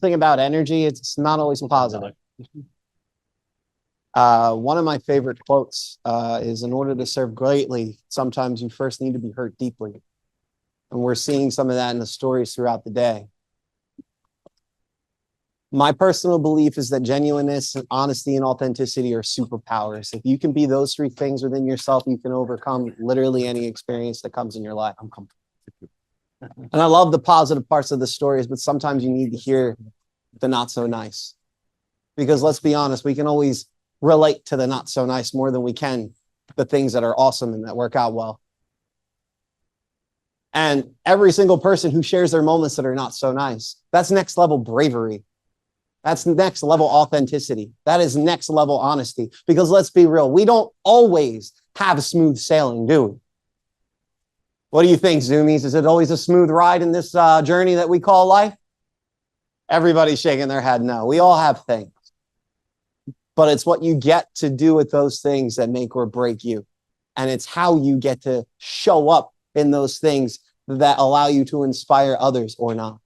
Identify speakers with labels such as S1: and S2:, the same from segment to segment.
S1: Thing about energy, it's not always positive. One of my favorite quotes is, in order to serve greatly, sometimes you first need to be hurt deeply. And we're seeing some of that in the stories throughout the day. My personal belief is that genuineness and honesty and authenticity are superpowers. If you can be those three things within yourself, you can overcome literally any experience that comes in your life. And I love the positive parts of the stories, but sometimes you need to hear the not so nice. Because let's be honest, we can always relate to the not so nice more than we can the things that are awesome and that work out well. And every single person who shares their moments that are not so nice, that's next level bravery. That's next level authenticity. That is next level honesty. Because let's be real, we don't always have smooth sailing, do we? What do you think, Zoomies? Is it always a smooth ride in this journey that we call life? Everybody's shaking their head no. We all have things. But it's what you get to do with those things that make or break you. And it's how you get to show up in those things that allow you to inspire others or not.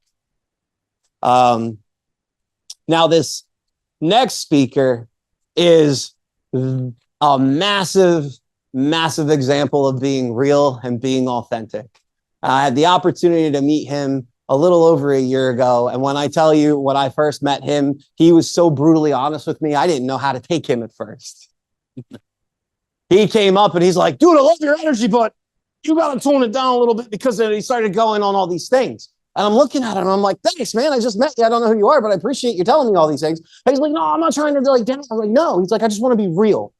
S1: Now, this next speaker is a massive example of being real and being authentic. I had the opportunity to meet him a little over a year ago. And when I tell you, when I first met him, he was so brutally honest with me, I didn't know how to take him at first. He came up and he's like, dude, I love your energy, but you got to tone it down a little bit, because he started going on all these things. And I'm looking at him and I'm like, thanks, man. I just met you. I don't know who you are, but I appreciate you telling me all these things. And he's like, no, I'm not trying to like down. I'm like, no. He's like, I just want to be real.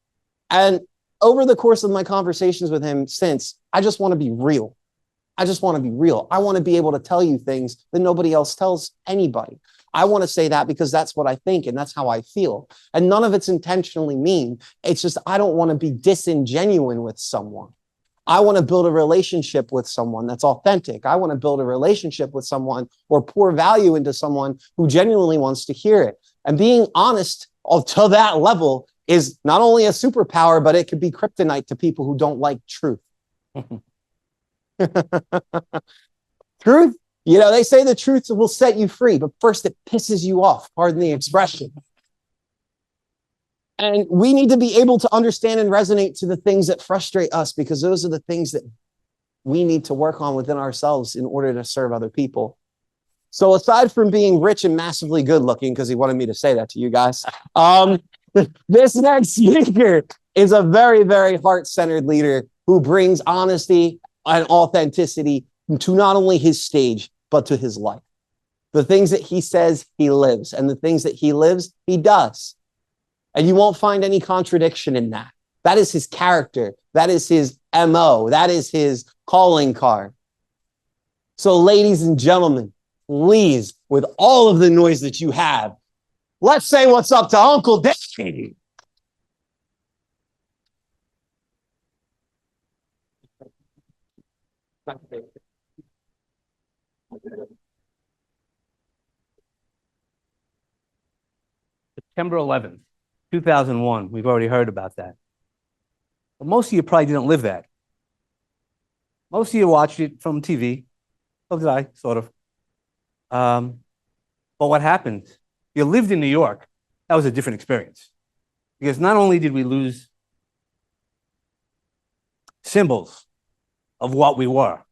S1: And over the course of my conversations with him since, I just want to be real. I just want to be real. I want to be able to tell you things that nobody else tells anybody. I want to say that because that's what I think and that's how I feel. And none of it's intentionally mean. It's just, I don't want to be disingenuous with someone. I want to build a relationship with someone that's authentic. I want to build a relationship with someone or pour value into someone who genuinely wants to hear it. And being honest to that level is not only a superpower, but it could be kryptonite to people who don't like truth. Truth, you know, they say the truth will set you free, but first it pisses you off, pardon the expression. And we need to be able to understand and resonate to the things that frustrate us, because those are the things that we need to work on within ourselves in order to serve other people. So aside from being rich and massively good looking, because he wanted me to say that to you guys, this next speaker is a very, very heart-centered leader who brings honesty and authenticity to not only his stage, but to his life. The things that he says, he lives, and the things that he lives, he does. And you won't find any contradiction in that. That is his character. That is his MO. That is his calling card. So ladies and gentlemen, please, with all of the noise that you have, let's say what's up to Uncle David.
S2: September 11th, 2001. We've already heard about that. But most of you probably didn't live that. Most of you watched it from TV. So did I, sort of. But what happened? You lived in New York. That was a different experience. Because not only did we lose symbols of what we were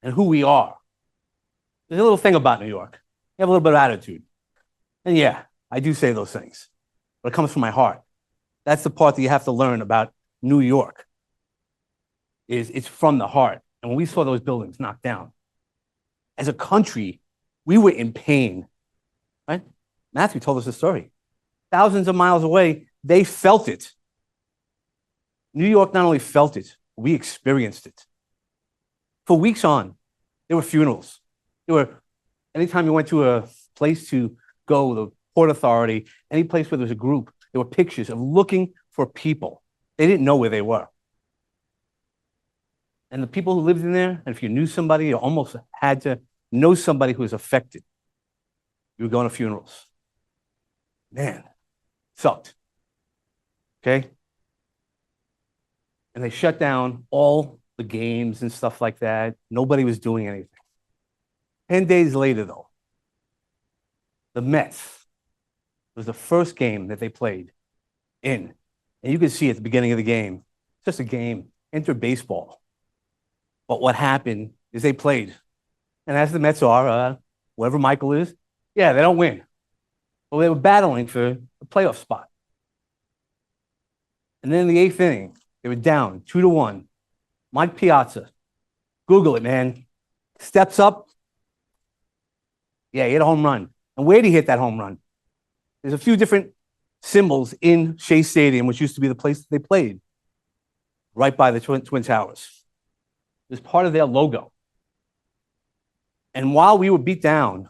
S2: and who we are. There's a little thing about New York. You have a little bit of attitude. And yeah, I do say those things, but it comes from my heart. That's the part that you have to learn about New York, is it's from the heart. And when we saw those buildings knocked down, as a country, we were in pain, right? Matthew told us a story. Thousands of miles away, they felt it. New York not only felt it, we experienced it. For weeks on, there were funerals. Anytime you went to a place to go, the Port Authority, any place where there was a group, there were pictures of looking for people. They didn't know where they were. And the people who lived in there, and if you knew somebody, you almost had to know somebody who was affected. You were going to funerals. Man, sucked. Okay? And they shut down all the games and stuff like that. Nobody was doing anything. 10 days later, though, the Mets. It was the first game that they played in. And you can see at the beginning of the game, it's just a game, enter baseball. But what happened is they played. And as the Mets are, whoever Michael is, yeah, they don't win. But they were battling for a playoff spot. And then in the eighth inning, they were down 2-1. Mike Piazza, Google it, man, steps up. Yeah, he hit a home run. And where did he hit that home run? There's a few different symbols in Shea Stadium, which used to be the place that they played, right by the Twin Towers. It was part of their logo. And while we were beat down,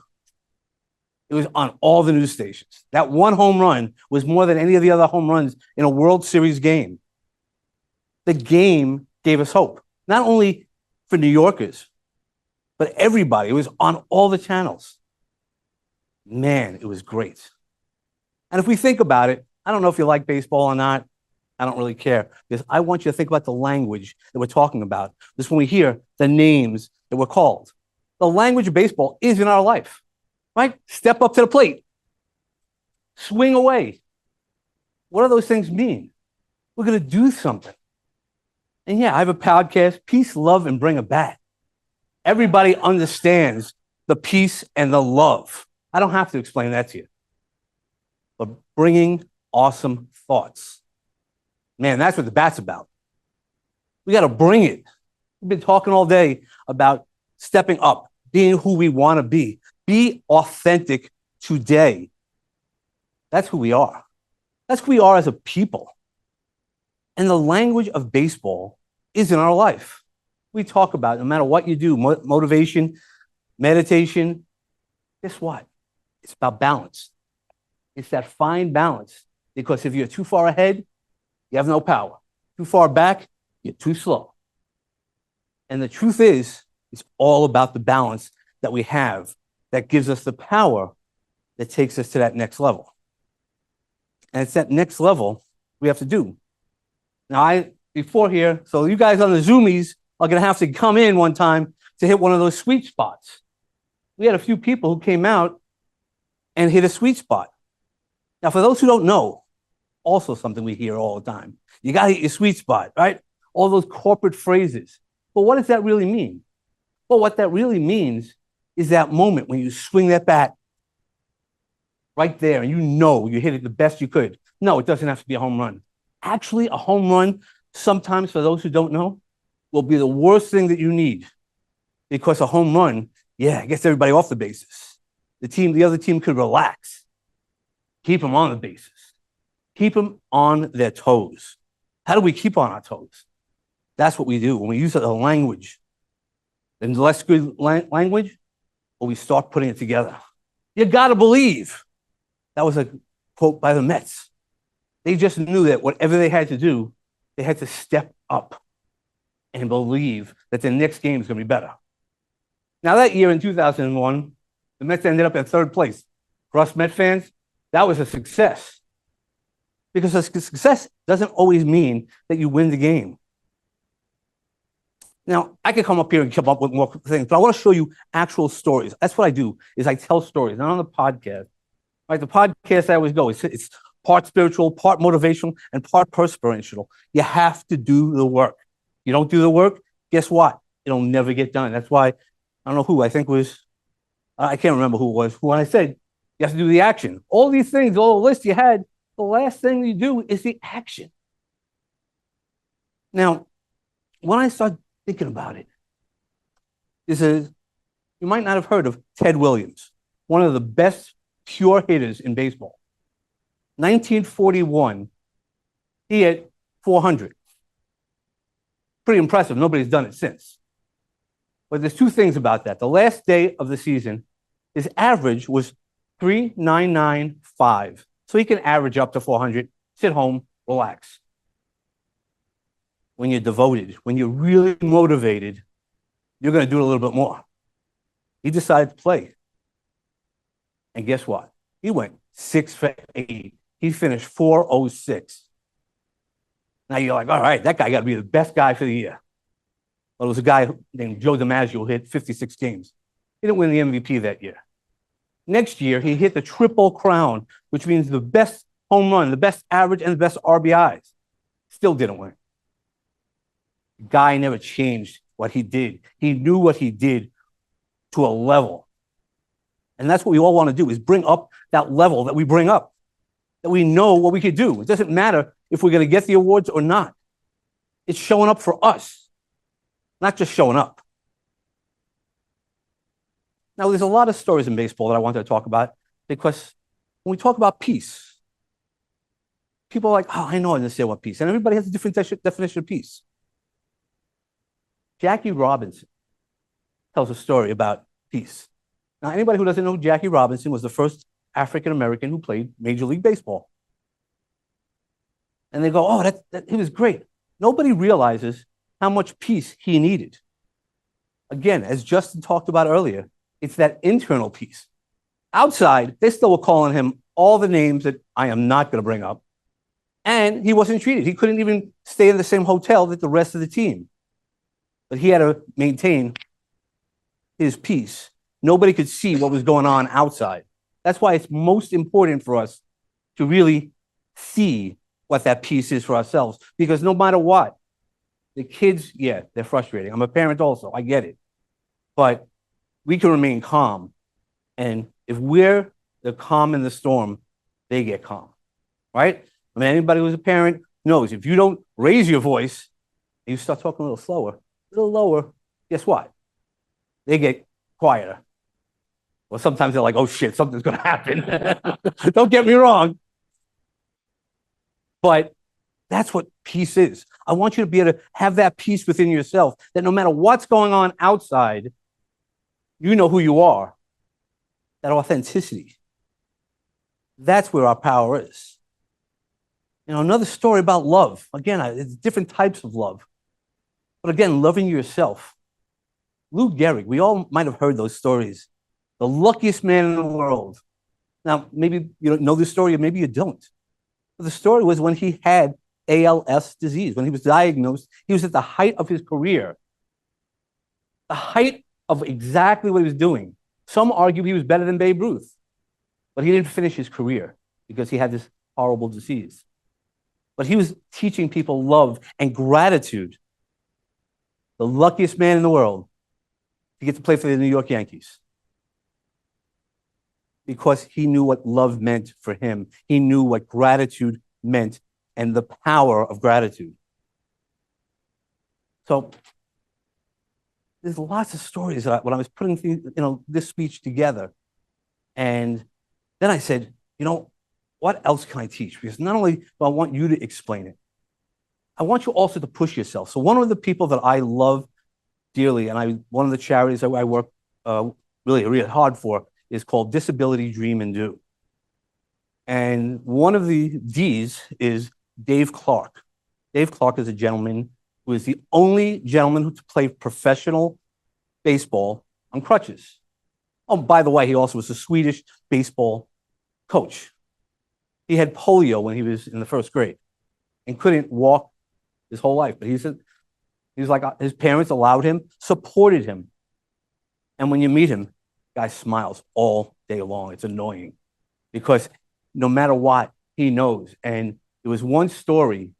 S2: it was on all the news stations. That one home run was more than any of the other home runs in a World Series game. The game gave us hope, not only for New Yorkers, but everybody. It was on all the channels. Man, it was great. And if we think about it, I don't know if you like baseball or not. I don't really care, because I want you to think about the language that we're talking about. This when we hear the names that we're called. The language of baseball is in our life, right? Step up to the plate. Swing away. What do those things mean? We're going to do something. And yeah, I have a podcast, Peace, Love, and Bring a Bat. Everybody understands the peace and the love. I don't have to explain that to you. But bringing awesome thoughts. Man, that's what the bat's about. We got to bring it. We've been talking all day about stepping up, being who we want to be. Be authentic today. That's who we are. That's who we are as a people. And the language of baseball is in our life. We talk about it, no matter what you do, motivation, meditation, guess what? It's about balance. It's that fine balance. Because if you're too far ahead, you have no power. Too far back, you're too slow. And the truth is, it's all about the balance that we have that gives us the power that takes us to that next level. And it's that next level we have to do. Now, before here, so you guys on the Zoomies are going to have to come in one time to hit one of those sweet spots. We had a few people who came out and hit a sweet spot. Now, for those who don't know, also something we hear all the time. You got to hit your sweet spot, right? All those corporate phrases. But what does that really mean? Well, what that really means is that moment when you swing that bat right there and you hit it the best you could. No, it doesn't have to be a home run. Actually, a home run, sometimes for those who don't know, will be the worst thing that you need, because a home run, yeah, gets everybody off the bases. The other team could relax. Keep them on the bases. Keep them on their toes. How do we keep on our toes? That's what we do. When we use the language, and the less good language, well, we start putting it together. You got to believe. That was a quote by the Mets. They just knew that whatever they had to do, they had to step up and believe that the next game is going to be better. Now, that year in 2001, the Mets ended up in third place. For us Met fans, that was a success. Because a success doesn't always mean that you win the game. Now, I could come up here and come up with more things, but I want to show you actual stories. That's what I do, is I tell stories, not on the podcast. Right? The podcast I always go, it's part spiritual, part motivational, and part perspirational. You have to do the work. You don't do the work, guess what? It'll never get done. That's why, I don't know who, I think was, I can't remember who it was, when I said, you have to do the action. All these things, all the list you had, the last thing you do is the action. Now, when I start thinking about it, you might not have heard of Ted Williams, one of the best pure hitters in baseball. 1941, he hit 400. Pretty impressive. Nobody's done it since. But there's two things about that. The last day of the season, his average was 3.995. So he can average up to 400, sit home, relax. When you're devoted, when you're really motivated, you're going to do a little bit more. He decided to play. And guess what? He went 6 for 8. He finished 406. Now you're like, all right, that guy got to be the best guy for the year. Well, it was a guy named Joe DiMaggio who hit 56 games. He didn't win the MVP that year. Next year, he hit the triple crown, which means the best home run, the best average, and the best RBIs. Still didn't win. The guy never changed what he did. He knew what he did to a level. And that's what we all want to do, is bring up that level that we bring up, that we know what we could do. It doesn't matter if we're going to get the awards or not. It's showing up for us, not just showing up. Now, there's a lot of stories in baseball that I wanted to talk about, because when we talk about peace, people are like, oh, I know I understand what peace, and everybody has a different definition of peace. Jackie Robinson tells a story about peace. Now, anybody who doesn't know, Jackie Robinson was the first African-American who played Major League Baseball. And they go, oh, he was great. Nobody realizes how much peace he needed. Again, as Justin talked about earlier, it's that internal peace. Outside, they still were calling him all the names that I am not going to bring up. And he wasn't treated. He couldn't even stay in the same hotel that the rest of the team. But he had to maintain his peace. Nobody could see what was going on outside. That's why it's most important for us to really see what that peace is for ourselves. Because no matter what, the kids, yeah, they're frustrating. I'm a parent also. I get it. But we can remain calm. And if we're the calm in the storm, they get calm, right? I mean, anybody who's a parent knows if you don't raise your voice, and you start talking a little slower, a little lower, guess what? They get quieter. Well, sometimes they're like, oh shit, something's going to happen. Don't get me wrong. But that's what peace is. I want you to be able to have that peace within yourself, that no matter what's going on outside, you know who you are. That authenticity. That's where our power is. You know, another story about love. Again, it's different types of love. But again, loving yourself. Lou Gehrig, we all might have heard those stories. The luckiest man in the world. Now, maybe you don't know this story, or maybe you don't. But the story was when he had ALS disease. When he was diagnosed, he was at the height of his career. The height of exactly what he was doing. Some argue he was better than Babe Ruth. But he didn't finish his career because he had this horrible disease. But he was teaching people love and gratitude. The luckiest man in the world to get to play for the New York Yankees. Because he knew what love meant for him. He knew what gratitude meant and the power of gratitude. So there's lots of stories when I was putting this speech together. And then I said, what else can I teach? Because not only do I want you to explain it, I want you also to push yourself. So one of the people that I love dearly, and one of the charities that I work really, really hard for, is called Disability Dream and Do. And one of the D's is Dave Clark. Dave Clark is a gentleman who is the only gentleman who played professional baseball on crutches. Oh, by the way, he also was a Swedish baseball coach. He had polio when he was in the first grade and couldn't walk his whole life. But he was like, his parents allowed him, supported him. And when you meet him, the guy smiles all day long. It's annoying because no matter what, he knows. And there was one story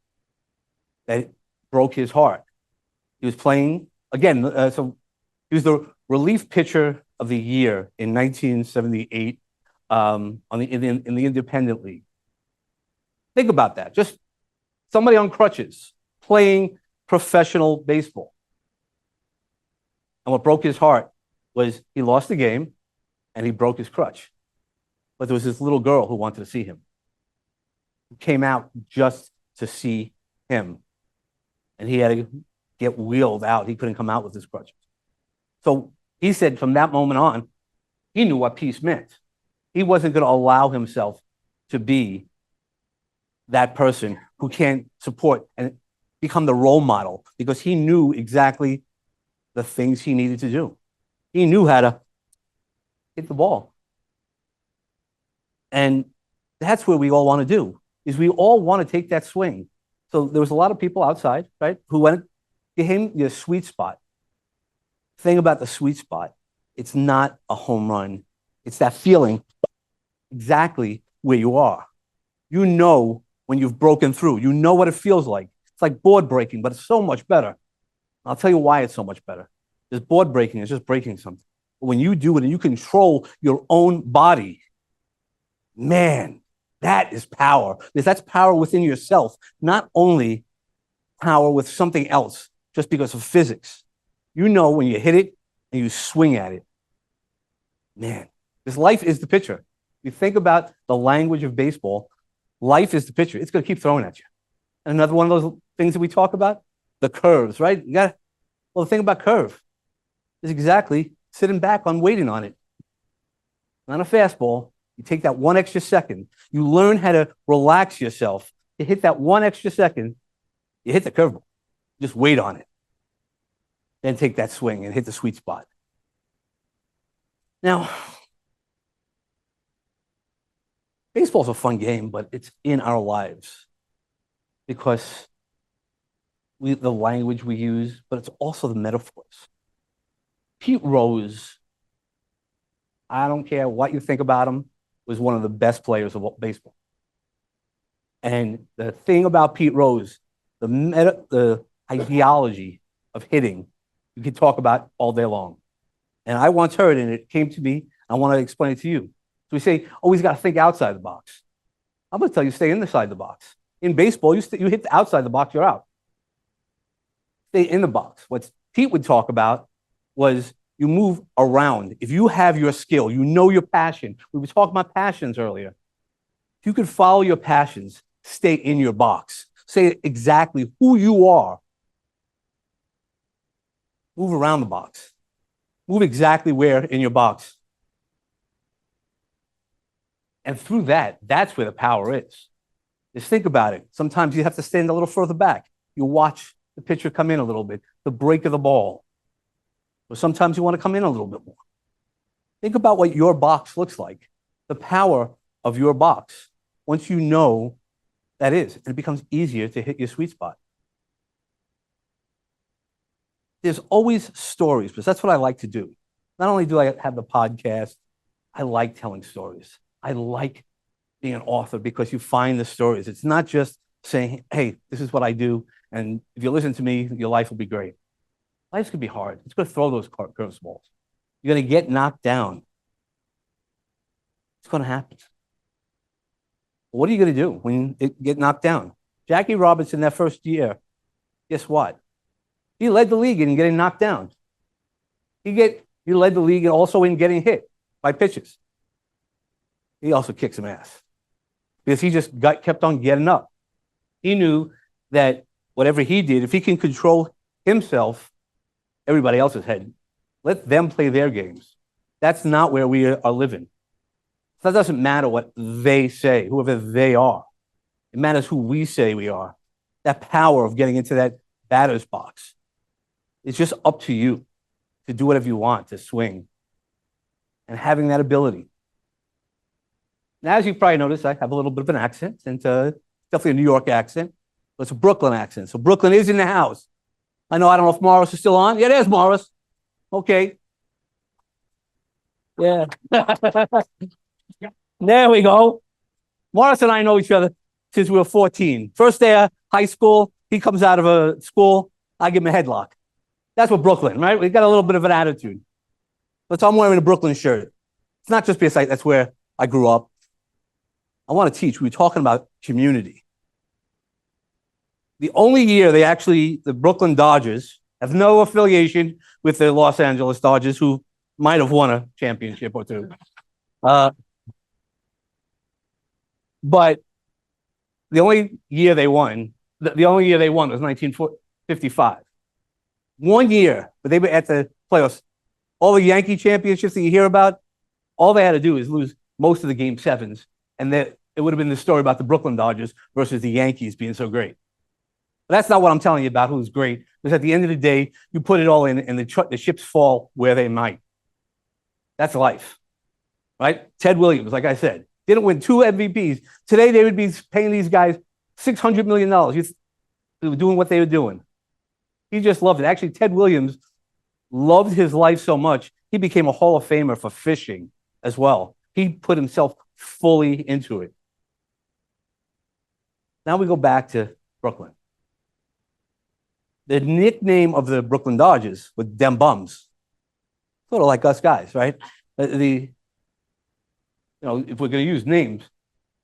S2: that broke his heart. He was playing, again, so he was the relief pitcher of the year in 1978 in the Independent League. Think about that. Just somebody on crutches playing professional baseball. And what broke his heart was he lost the game and he broke his crutch. But there was this little girl who wanted to see him, who came out just to see him. And he had to get wheeled out. He couldn't come out with his crutches. So he said from that moment on, he knew what peace meant. He wasn't going to allow himself to be that person who can't support and become the role model, because he knew exactly the things he needed to do. He knew how to hit the ball. And that's what we all want to do, is we all want to take that swing. So there was a lot of people outside, right, who went to him the sweet spot. Thing about the sweet spot, it's not a home run. It's that feeling exactly where you are. You know when you've broken through. You know what it feels like. It's like board breaking, but it's so much better. I'll tell you why it's so much better. Because board breaking is just breaking something. But when you do it and you control your own body, man, that is power. Because that's power within yourself, not only power with something else, just because of physics. You know when you hit it and you swing at it. Man, this life is the pitcher. You think about the language of baseball, life is the pitcher. It's going to keep throwing at you. And another one of those things that we talk about, the curves, right? Well, the thing about curve is exactly sitting back on waiting on it. Not a fastball. You take that one extra second. You learn how to relax yourself. You hit that one extra second. You hit the curveball. Just wait on it. Then take that swing and hit the sweet spot. Now, baseball's a fun game, but it's in our lives because the language we use, but it's also the metaphors. Pete Rose, I don't care what you think about him, was one of the best players of baseball. And the thing about Pete Rose, the ideology of hitting, you could talk about all day long. And I once heard, and it came to me, I want to explain it to you. So we say, oh, he's got to think outside the box. I'm going to tell you, stay inside the box. In baseball, you hit the outside the box, you're out. Stay in the box. What Pete would talk about was you move around. If you have your skill, you know your passion. We were talking about passions earlier. If you could follow your passions, stay in your box. Say exactly who you are. Move around the box. Move exactly where in your box. And through that, that's where the power is. Just think about it. Sometimes you have to stand a little further back. You watch the pitcher come in a little bit, the break of the ball. Or sometimes you want to come in a little bit more. Think about what your box looks like, the power of your box. Once you know that is, it becomes easier to hit your sweet spot. There's always stories, because that's what I like to do. Not only do I have the podcast, I like telling stories. I like being an author because you find the stories. It's not just saying, hey, this is what I do, and if you listen to me, your life will be great. Life's going to be hard. It's going to throw those curveballs. You're going to get knocked down. It's going to happen. What are you going to do when you get knocked down? Jackie Robinson, that first year, guess what? He led the league in getting knocked down. He led the league also in getting hit by pitches. He also kicked some ass because he just kept on getting up. He knew that whatever he did, if he can control himself, everybody else's head, let them play their games. That's not where we are living. So that doesn't matter what they say, whoever they are. It matters who we say we are. That power of getting into that batter's box. It's just up to you to do whatever you want, to swing. And having that ability. Now, as you probably noticed, I have a little bit of an accent, and definitely a New York accent, but it's a Brooklyn accent. So Brooklyn is in the house. I don't know if Morris is still on. Yeah, there's Morris. Okay. Yeah. There we go. Morris and I know each other since we were 14. First day of high school, he comes out of a school, I give him a headlock. That's what Brooklyn, right? We got a little bit of an attitude. But so I'm wearing a Brooklyn shirt. It's not just because that's where I grew up. I want to teach. We were talking about community. The only year the Brooklyn Dodgers have no affiliation with the Los Angeles Dodgers, who might have won a championship or two. But the only year they won was 1955. 1 year, but they were at the playoffs. All the Yankee championships that you hear about, all they had to do is lose most of the game sevens, and it would have been the story about the Brooklyn Dodgers versus the Yankees being so great. But that's not what I'm telling you about who's great, because at the end of the day, you put it all in, and the chips fall where they might. That's life, right? Ted Williams, like I said, didn't win 2 MVPs. Today, they would be paying these guys $600 million. They were doing what they were doing. He just loved it. Actually, Ted Williams loved his life so much, he became a Hall of Famer for fishing. as well. He put himself fully into it. Now we go back to Brooklyn. The nickname of the Brooklyn Dodgers was Dem Bums. Sort of like us guys, right? If we're going to use names,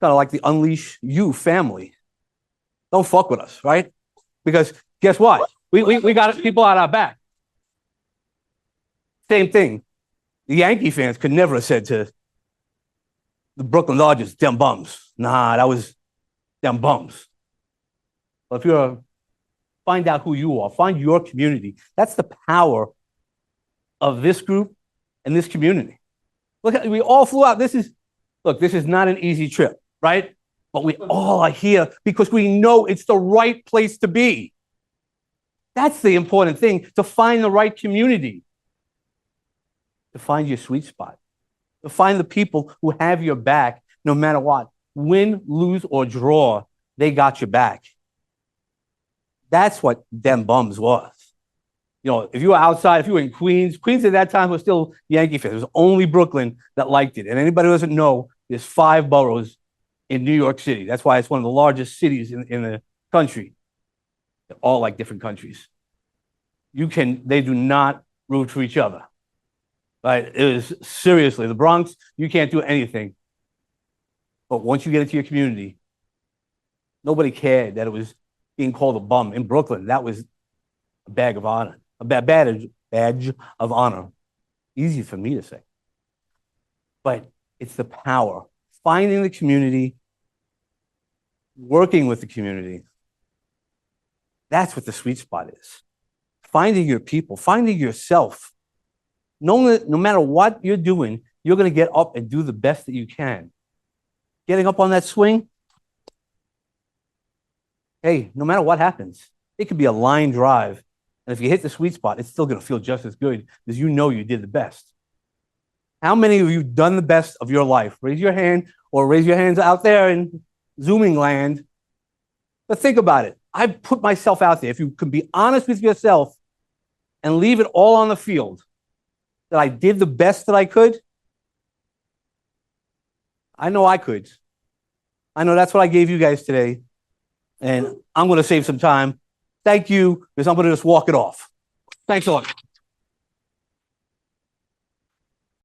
S2: kind of like the Unleash You family. Don't fuck with us, right? Because guess what? We got people at our back. Same thing. The Yankee fans could never have said to the Brooklyn Dodgers, Dem Bums. Nah, that was Dem Bums. But if you're find out who you are, find your community. That's the power of this group and this community. Look, we all flew out. This is not an easy trip, right? But we all are here because we know it's the right place to be. That's the important thing, to find the right community, to find your sweet spot, to find the people who have your back no matter what. Win, lose, or draw, they got your back. That's what Dem Bums was. If you were outside, if you were in Queens at that time was still Yankee fans. It was only Brooklyn that liked it. And anybody who doesn't know, there's 5 boroughs in New York City. That's why it's one of the largest cities in the country. They're all like different countries. They do not root for each other. Right? It is seriously, the Bronx, you can't do anything. But once you get into your community, nobody cared that it was being called a bum. In Brooklyn, that was a badge of honor. A badge of honor. Easy for me to say. But it's the power. Finding the community, working with the community. That's what the sweet spot is. Finding your people, finding yourself. Knowing that no matter what you're doing, you're going to get up and do the best that you can. Getting up on that swing, hey, no matter what happens, it could be a line drive. And if you hit the sweet spot, it's still going to feel just as good because you know you did the best. How many of you done the best of your life? Raise your hand or raise your hands out there in Zooming land. But think about it. I put myself out there. If you can be honest with yourself and leave it all on the field, that I did the best that I could, I know I could. I know that's what I gave you guys today. And I'm going to save some time. Thank you, because I'm going to just walk it off. Thanks a lot.